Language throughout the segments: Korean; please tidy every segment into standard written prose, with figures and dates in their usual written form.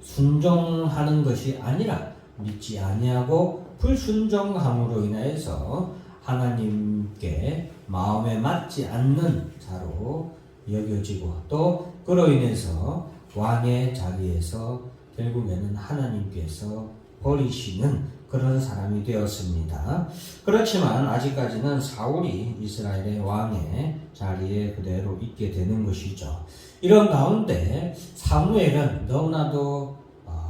순종하는 것이 아니라 믿지 아니하고 불순종함으로 인하여서 하나님께 마음에 맞지 않는 자로 여겨지고 또 그로 인해서 왕의 자리에서 결국에는 하나님께서 버리시는 그런 사람이 되었습니다. 그렇지만 아직까지는 사울이 이스라엘의 왕의 자리에 그대로 있게 되는 것이죠. 이런 가운데 사무엘은 너무나도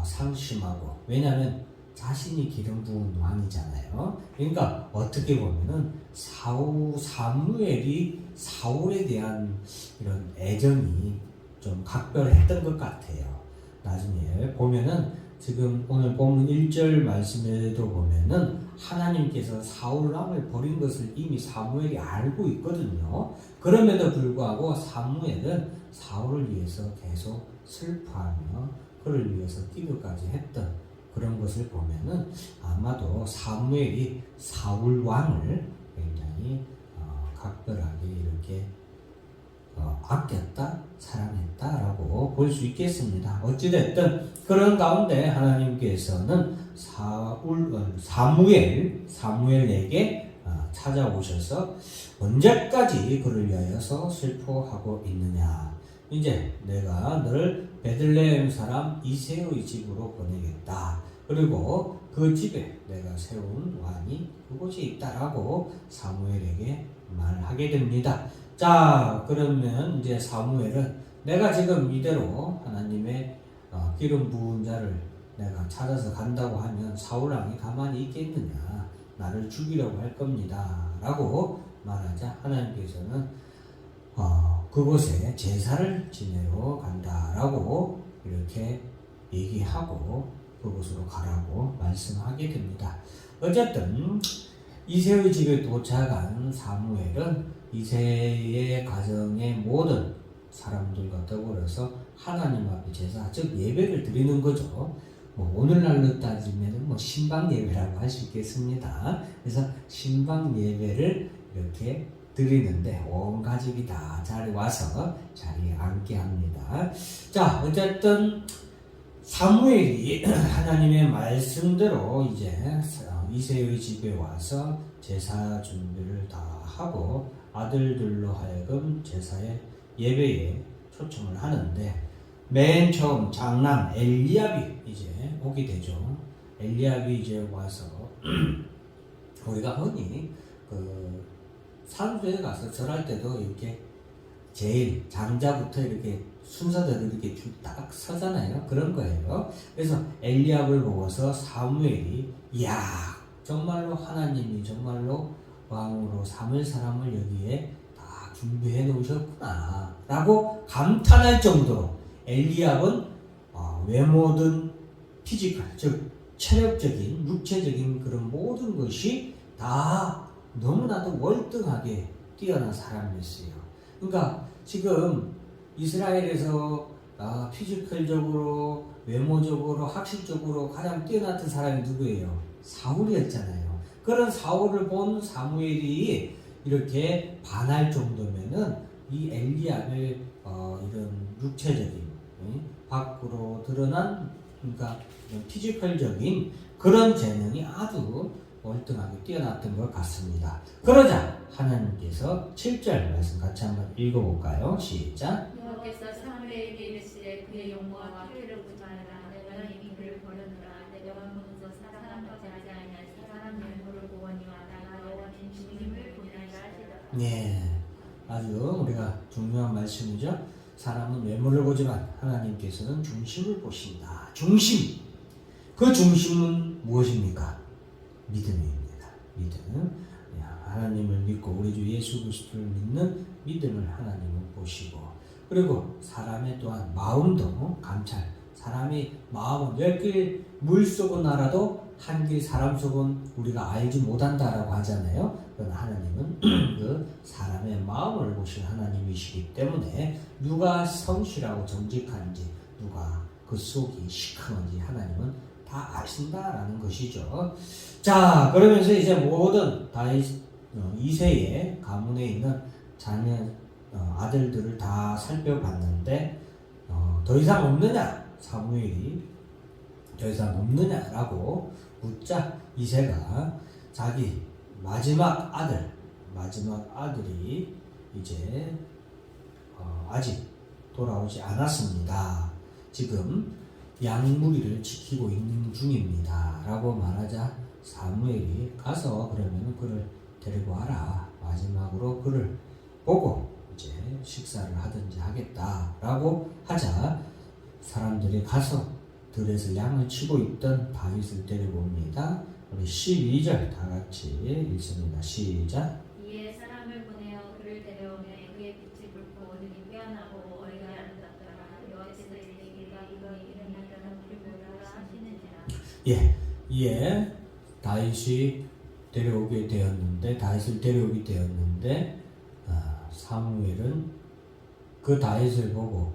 상심하고, 왜냐하면 자신이 기름 부은 왕이잖아요. 그러니까 어떻게 보면은 사무엘이 사울에 대한 이런 애정이 좀 각별했던 것 같아요. 나중에 보면은 지금 오늘 본문 1절 말씀에도 보면은 하나님께서 사울 왕을 버린 것을 이미 사무엘이 알고 있거든요. 그럼에도 불구하고 사무엘은 사울을 위해서 계속 슬퍼하며 그를 위해서 기도까지 했던 그런 것을 보면은 아마도 사무엘이 사울 왕을 굉장히 각별하게 이렇게 아꼈다, 사랑했다라고 볼 수 있겠습니다. 어찌됐든 그런 가운데 하나님께서는 사무엘에게 찾아오셔서 언제까지 그를 위하여서 슬퍼하고 있느냐. 이제 내가 너를 베들레헴 사람 이새의 집으로 보내겠다. 그리고 그 집에 내가 세운 왕이 그곳에 있다라고 사무엘에게 말하게 됩니다. 자, 그러면 이제 사무엘은 내가 지금 이대로 하나님의 기름 부은 자를 내가 찾아서 간다고 하면 사울왕이 가만히 있겠느냐, 나를 죽이려고 할 겁니다 라고 말하자 하나님께서는 그곳에 제사를 지내러 간다라고 이렇게 얘기하고 그곳으로 가라고 말씀하게 됩니다. 어쨌든 이새의 집에 도착한 사무엘은 이새의 가정의 모든 사람들과 더불어서 하나님 앞에 제사, 즉 예배를 드리는 거죠. 오늘날로 따지면 신방 예배라고 할 수 있겠습니다. 그래서 신방 예배를 이렇게 드리는데 온 가족이 다 자리에 와서 자리에 앉게 합니다. 자, 어쨌든 사무엘이 하나님의 말씀대로 이제 이새의 집에 와서 제사 준비를 다 하고 아들들로 하여금 제사의 예배에 초청을 하는데, 맨 처음 장남 엘리압이 이제 오게 되죠. 엘리압이 이제 와서 우리가 흔히 산소에 가서 절할 때도 이렇게 제일 장자부터 이렇게 순서대로 이렇게 딱 서잖아요. 그런 거예요. 그래서 엘리압을 보고서 사무엘이 이야, 정말로 하나님이 정말로 왕으로 삼을 사람을 여기에 다 준비해 놓으셨구나 라고 감탄할 정도로 엘리압은 외모든 피지컬, 즉 체력적인 육체적인 그런 모든 것이 다 너무나도 월등하게 뛰어난 사람이었어요. 그러니까 지금 이스라엘에서 피지컬적으로, 외모적으로, 학식적으로 가장 뛰어났던 사람이 누구예요? 사울이었잖아요. 그런 사울을 본 사무엘이 이렇게 반할 정도면은 이 엘리압의 이런 육체적인 밖으로 드러난, 그러니까 피지컬적인 그런 재능이 아주 월등하게 뛰어났던 것 같습니다. 그러자 하나님께서 7절 말씀 같이 한번 읽어볼까요? 시작. 여호와께서 사무엘에게 이르시되 그의 용모와 키를 구하라. 내가 이미 그를 버렸노라. 내가 먼저 사람같이 하지 아니할 사람 면모를 보거니와 나가 여호와는 주님을 보내라 하시더라. 네, 아주 우리가 중요한 말씀이죠. 사람은 외모를 보지만 하나님께서는 중심을 보신다. 중심. 그 중심은 무엇입니까? 믿음입니다. 믿음. 하나님을 믿고 우리 주 예수 그리스도를 믿는 믿음을 하나님은 보시고, 그리고 사람의 또한 마음도 감찰. 사람이 마음은 10길 물 속은 알아도 한 길 사람 속은 우리가 알지 못한다라고 하잖아요. 그러나 하나님은 그 사람의 마음을 보신 하나님이시기 때문에 누가 성실하고 정직한지, 누가 그 속이 시커먼지 하나님은 다 아신다라는 것이죠. 자, 그러면서 이제 모든 이새의 가문에 있는 자녀 아들들을 다 살펴봤는데 더 이상 없느냐? 사무엘이 더 이상 없느냐라고 묻자 이새가 자기 마지막 아들이 이제 아직 돌아오지 않았습니다. 지금 양무리를 지키고 있는 중입니다. 라고 말하자 사무엘이 가서 그러면 그를 데리고 와라. 마지막으로 그를 보고 이제 식사를 하든지 하겠다라고 하자 사람들이 가서 들에서 양을 치고 있던 다윗을 데리고 옵니다. 우리 12절 다 같이 읽습니다. 시작. 이에 사람을 보내어 그를 데려오매 그의 빛이 붉고 눈이 빼어나고 어리가 아름답더라. 여호와께서 이르시기를 이거 이름이 너는 우리 보라 하시는지라. 이에 다윗을 데려오게 되었는데 사무엘은 그 다윗을 보고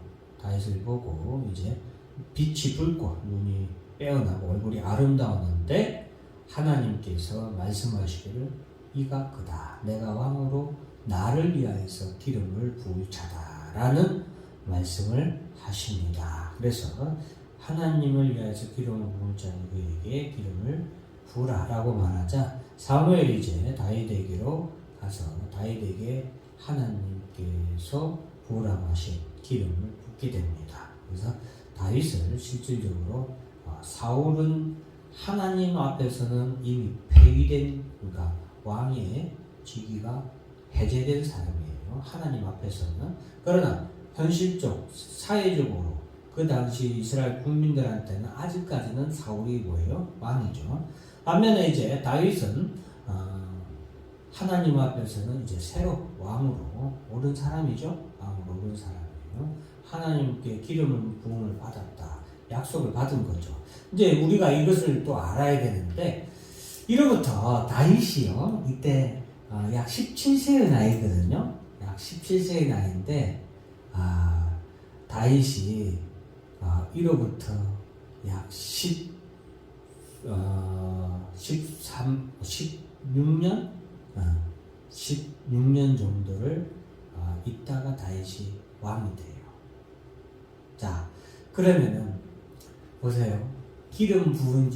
이제 빛이 붉고 눈이 빼어나고 얼굴이 아름다웠는데 하나님께서 말씀하시기를 이가 그다. 내가 왕으로 나를 위하여서 기름을 부을 자다라는 말씀을 하십니다. 그래서 하나님을 위하여서 기름을 부을 자는 그에게 기름을 부으라라고 말하자 사무엘이 이제 다윗에게로 가서 다윗에게 하나님께서 부으라고 하신 기름을 붓게 됩니다. 그래서 다윗을 실질적으로 사울은 하나님 앞에서는 이미 폐위된, 그러니까 왕의 직위가 해제된 사람이에요. 하나님 앞에서는. 그러나 현실적 사회적으로 그 당시 이스라엘 국민들한테는 아직까지는 사울이 뭐예요? 왕이죠. 반면에 이제 다윗은 하나님 앞에서는 이제 새로 왕으로 오른 사람이죠. 왕으로 오른 사람이에요. 하나님께 기름을 부음을 받았다. 약속을 받은 거죠. 이제 우리가 이것을 또 알아야 되는데 이로부터 다윗이요. 이때 약 17세의 나이거든요. 약 17세의 나이인데 다윗이 이로부터 약 16년 정도를 있다가 다윗이 왕이 돼요. 자, 그러면은 보세요. 기름 부은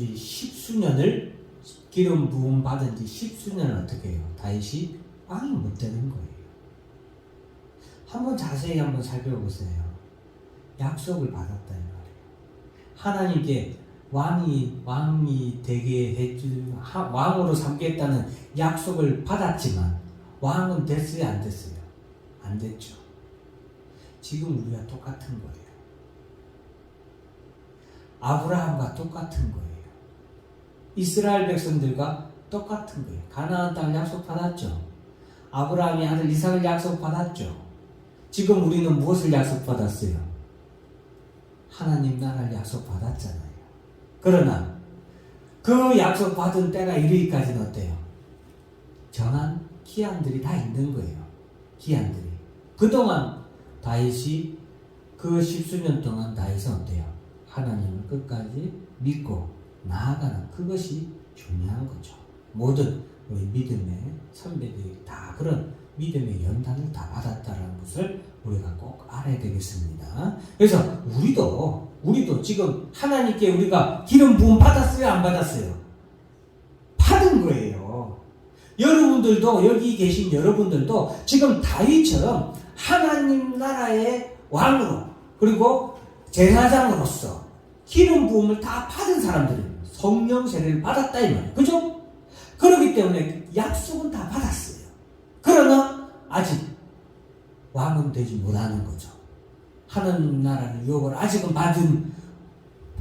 받은 지 10수년을 어떻게 해요? 다윗이 왕이 못 되는 거예요. 한번 자세히 한번 살펴보세요. 약속을 받았다 이 말이에요. 하나님께 왕이 되게 왕으로 삼겠다는 약속을 받았지만 왕은 됐어요, 안 됐어요? 안 됐죠. 지금 우리가 똑같은 거예요. 아브라함과 똑같은 거예요. 이스라엘 백성들과 똑같은 거예요. 가나안 땅을 약속 받았죠. 아브라함이 아들 이삭을 약속 받았죠. 지금 우리는 무엇을 약속 받았어요? 하나님 나라를 약속 받았잖아요. 그러나 그 약속 받은 때가 이르기까지는 어때요? 정한 기한들이 다 있는 거예요. 기한들이. 그동안 다윗이 그 10수년 동안 다윗은 어때요? 하나님을 끝까지 믿고 나아가는 그것이 중요한 거죠. 모든 우리 믿음의 선배들이 다 그런 믿음의 연단을 다 받았다는 것을 우리가 꼭 알아야 되겠습니다. 그래서 우리도 지금 하나님께 우리가 기름 부음 받았어요? 안 받았어요? 받은 거예요. 여러분들도, 여기 계신 여러분들도 지금 다윗처럼 하나님 나라의 왕으로 그리고 제사장으로서 기름 부음을 다 받은 사람들입니다. 성령 세례를 받았다 이 말이에요. 그죠? 그렇기 때문에 약속은 다 받았어요. 그러나 아직 왕은 되지 못하는 거죠. 하나님 나라의 유업을 아직은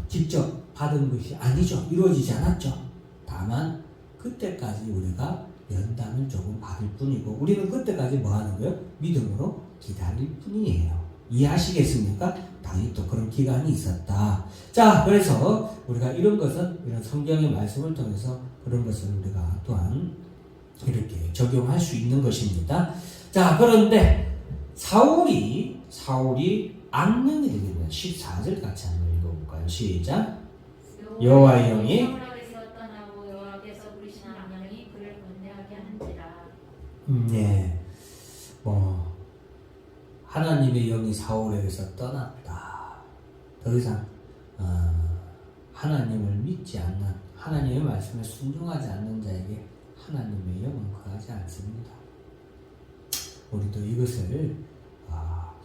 직접 받은 것이 아니죠. 이루어지지 않았죠. 다만 그때까지 우리가 연단을 조금 받을 뿐이고 우리는 그때까지 뭐 하는 거예요? 믿음으로 기다릴 뿐이에요. 이해하시겠습니까? 다윗도 그런 기간이 있었다. 자, 그래서 우리가 이런 성경의 말씀을 통해서 그런 것을 우리가 또한 이렇게 적용할 수 있는 것입니다. 자, 그런데 사울이 악령이 되는 14절 같이 한번 읽어볼까요? 시작. 여호와의 영이 떠나고 여호와께서 부르신 악령이 그를 번뇌하게 한지라. 하나님의 영이 사울에게서 떠났다. 더 이상 하나님을 믿지 않는, 하나님의 말씀에 순종하지 않는 자에게 하나님의 영은 거하지 않습니다. 우리도 이것을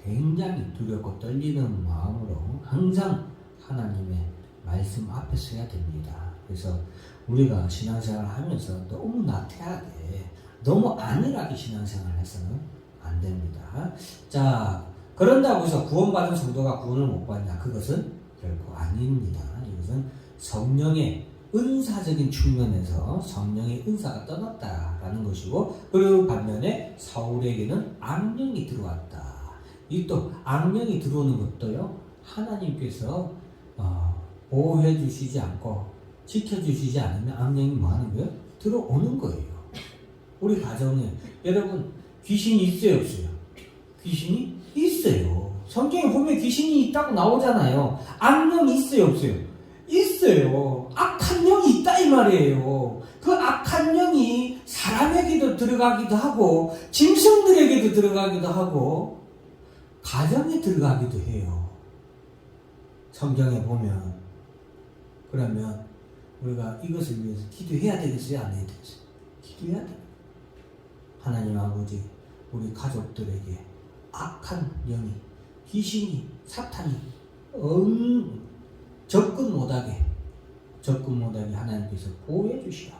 굉장히 두렵고 떨리는 마음으로 항상 하나님의 말씀 앞에 서야 됩니다. 그래서 우리가 신앙생활을 하면서 너무 나태하게, 너무 안일하게 신앙생활을 해서는 안 됩니다. 자, 그런다고 해서 구원받은 성도가 구원을 못 받냐? 그것은 결코 아닙니다. 이것은 성령의 은사적인 측면에서 성령의 은사가 떠났다라는 것이고, 그리고 반면에 사울에게는 악령이 들어왔다. 이 또 악령이 들어오는 것도요, 하나님께서 보호해 주시지 않고 지켜 주시지 않으면 악령이 뭐 하는 거예요? 들어오는 거예요. 우리 가정에 여러분 귀신이 있어요, 없어요? 귀신이 있어요. 성경에 보면 귀신이 있다고 나오잖아요. 악령이 있어요, 없어요? 있어요. 악한 영이 있다 이 말이에요. 그 악한 영이 사람에게도 들어가기도 하고 짐승들에게도 들어가기도 하고 가정에 들어가기도 해요. 성경에 보면. 그러면 우리가 이것을 위해서 기도해야 되겠어요? 안 해야 되겠어요? 기도해야 돼요. 하나님 아버지, 우리 가족들에게 악한 영이, 귀신이, 사탄이 접근 못하게 하나님께서 보호해 주시라,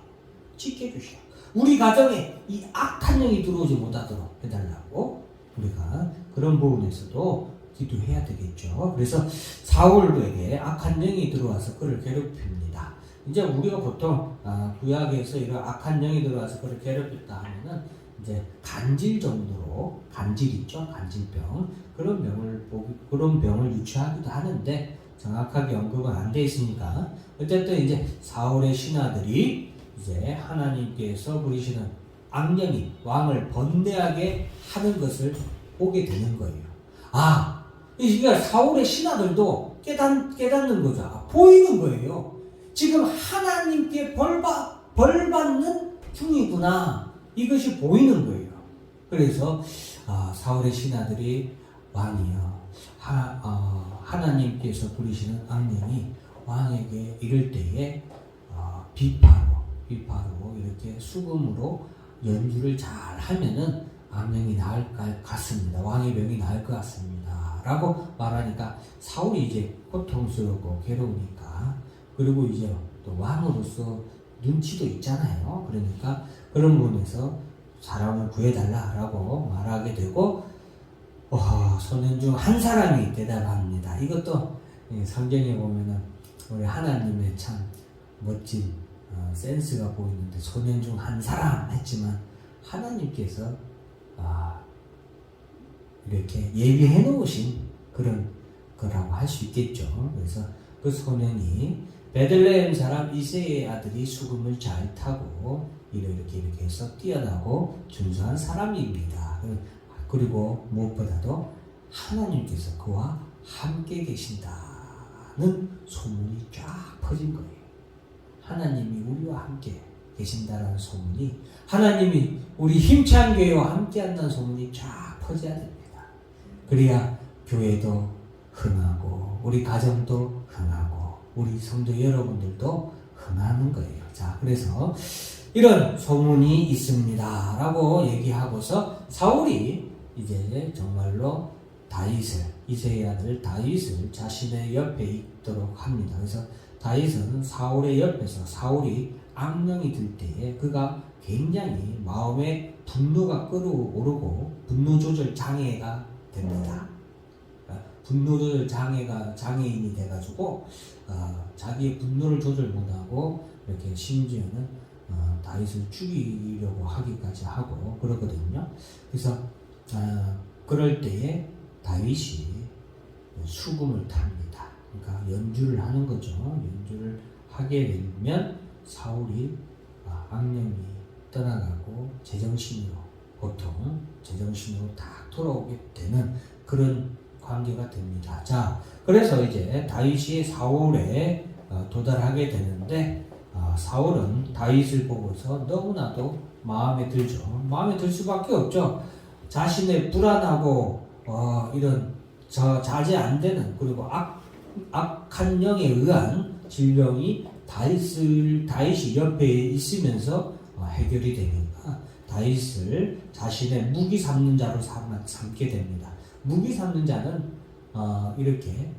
지켜 주시라. 우리 가정에 이 악한 영이 들어오지 못하도록 해달라고 우리가 그런 부분에서도 기도해야 되겠죠. 그래서 사울에게 악한 영이 들어와서 그를 괴롭힙니다. 이제 우리가 보통 구약에서 이런 악한 영이 들어와서 그를 괴롭혔다 하면은 이제 간질 정도로, 간질 있죠, 간질병, 그런 병을 유추하기도 하는데 정확하게 언급은 안 돼 있으니까 어쨌든 이제 사울의 신하들이 이제 하나님께서 부리시는 악령이 왕을 번뇌하게 하는 것을 보게 되는 거예요. 그러니까 사울의 신하들도 깨닫는 거죠. 보이는 거예요. 지금 하나님께 벌받는 중이구나. 이것이 보이는 거예요. 그래서 사울의 신하들이 왕이요, 하나님께서 부리시는 악령이 왕에게 이럴 때에 비파로 이렇게 수금으로 연주를 잘 하면은 악령이 나을 것 같습니다. 왕의 병이 나을 것 같습니다. 라고 말하니까 사울이 이제 고통스럽고 괴로우니까, 그리고 이제 또 왕으로서 눈치도 있잖아요. 그러니까 그런 부분에서 사람을 구해달라라고 말하게 되고, 소년 중 한 사람이 대답합니다. 이것도 성경에 보면은 우리 하나님의 참 멋진 센스가 보이는데, 소년 중 한 사람 했지만 하나님께서 이렇게 예비해 놓으신 그런 거라고 할 수 있겠죠. 그래서 그 소년이 베들레헴 사람 이새의 아들이 수금을 잘 타고 이렇게 해서 뛰어나고 준수한 사람입니다. 그리고 무엇보다도 하나님께서 그와 함께 계신다는 소문이 쫙 퍼진 거예요. 하나님이 우리와 함께 계신다라는 소문이, 하나님이 우리 힘찬 교회와 함께 한다는 소문이 쫙 퍼져야 됩니다. 그래야 교회도 흥하고 우리 가정도 흥하고 우리 성도 여러분들도 흥하는 거예요. 자, 그래서 이런 소문이 있습니다 라고 얘기하고서 사울이 이제 정말로 이새의 아들 다윗을 자신의 옆에 있도록 합니다. 그래서 다윗은 사울의 옆에서, 사울이 악령이 들 때에 그가 굉장히 마음에 분노가 끓어오르고 분노 조절 장애가 됩니다. 분노 조절 장애인이 돼가지고 자기의 분노를 조절 못하고 이렇게 심지어는 다윗을 죽이려고 하기까지 하고 그러거든요. 그래서 그럴 때에 다윗이 수금을 탑니다. 그러니까 연주를 하는 거죠. 연주를 하게 되면 사울이 악령이 떠나가고 보통 제정신으로 딱 돌아오게 되는 그런 관계가 됩니다. 자, 그래서 이제 다윗이 사울에 도달하게 되는데, 사울은 다윗을 보고서 너무나도 마음에 들죠. 마음에 들 수밖에 없죠. 자신의 불안하고 이런 자제 안 되는, 그리고 악한 영에 의한 질병이 다윗이 옆에 있으면서 해결이 되니까 다윗을 자신의 무기 삼는 자로 삼게 됩니다. 무기 삼는 자는 이렇게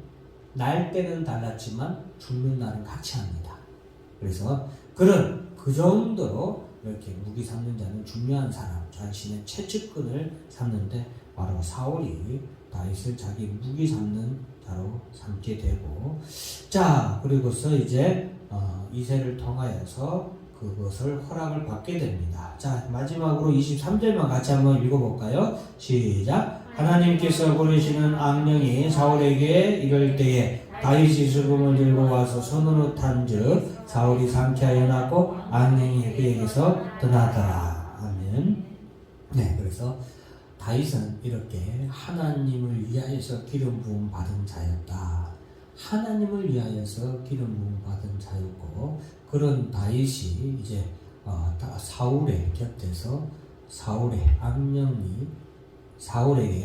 날 때는 달랐지만 죽는 날은 같이 합니다. 그래서 그 정도로 이렇게 무기 삼는 자는 중요한 사람, 자신의 최측근을 삼는데 바로 사울이 다윗을 자기 무기 삼는 자로 삼게 되고, 자 그리고서 이제 이새를 통하여서 그것을 허락을 받게 됩니다. 자 마지막으로 23절만 같이 한번 읽어볼까요? 시작. 하나님께서 부르시는 악령이 사울에게 이럴 때에 다윗이 수금을 들고 와서 손으로 탄즉 사울이 상쾌하여 났고 악령이 그에게서 떠나더라. 아멘. 네, 그래서 다윗은 이렇게 하나님을 위하여서 기름 부음 받은 자였다. 하나님을 위하여서 기름 부음 받은 자였고, 그런 다윗이 이제 사울의 곁에서 사울에게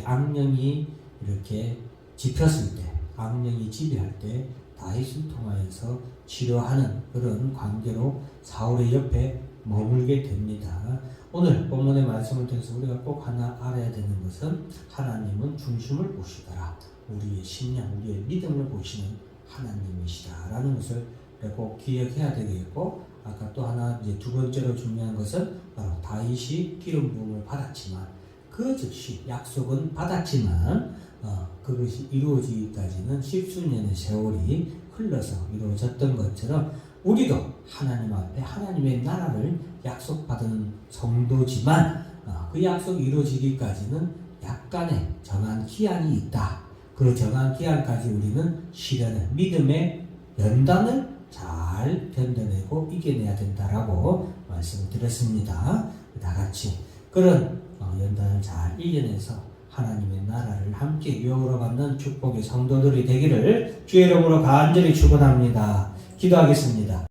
악령이 이렇게 집혔을 때, 악령이 지배할 때 다윗을 통하여서 치료하는 그런 관계로 사울의 옆에 머물게 됩니다. 오늘 본문의 말씀을 통해서 우리가 꼭 하나 알아야 되는 것은 하나님은 중심을 보시더라. 우리의 신념, 우리의 믿음을 보시는 하나님이시다라는 것을 꼭 기억해야 되겠고, 아까 또 하나 이제 두 번째로 중요한 것은 바로 다윗이 기름 부음을 받았지만 그 즉시 약속은 받았지만 그것이 이루어지기까지는 십수년의 세월이 흘러서 이루어졌던 것처럼 우리도 하나님 앞에 하나님의 나라를 약속받은 성도지만 그 약속이 이루어지기까지는 약간의 정한 기한이 있다. 그 정한 기한까지 우리는 실현의 믿음의 연단을 잘 견뎌내고 이겨내야 된다라고 말씀드렸습니다. 다 같이 그런 연단을 잘 이겨내서 하나님의 나라를 함께 이루어가는 축복의 성도들이 되기를 주의 이름으로 간절히 축원합니다. 기도하겠습니다.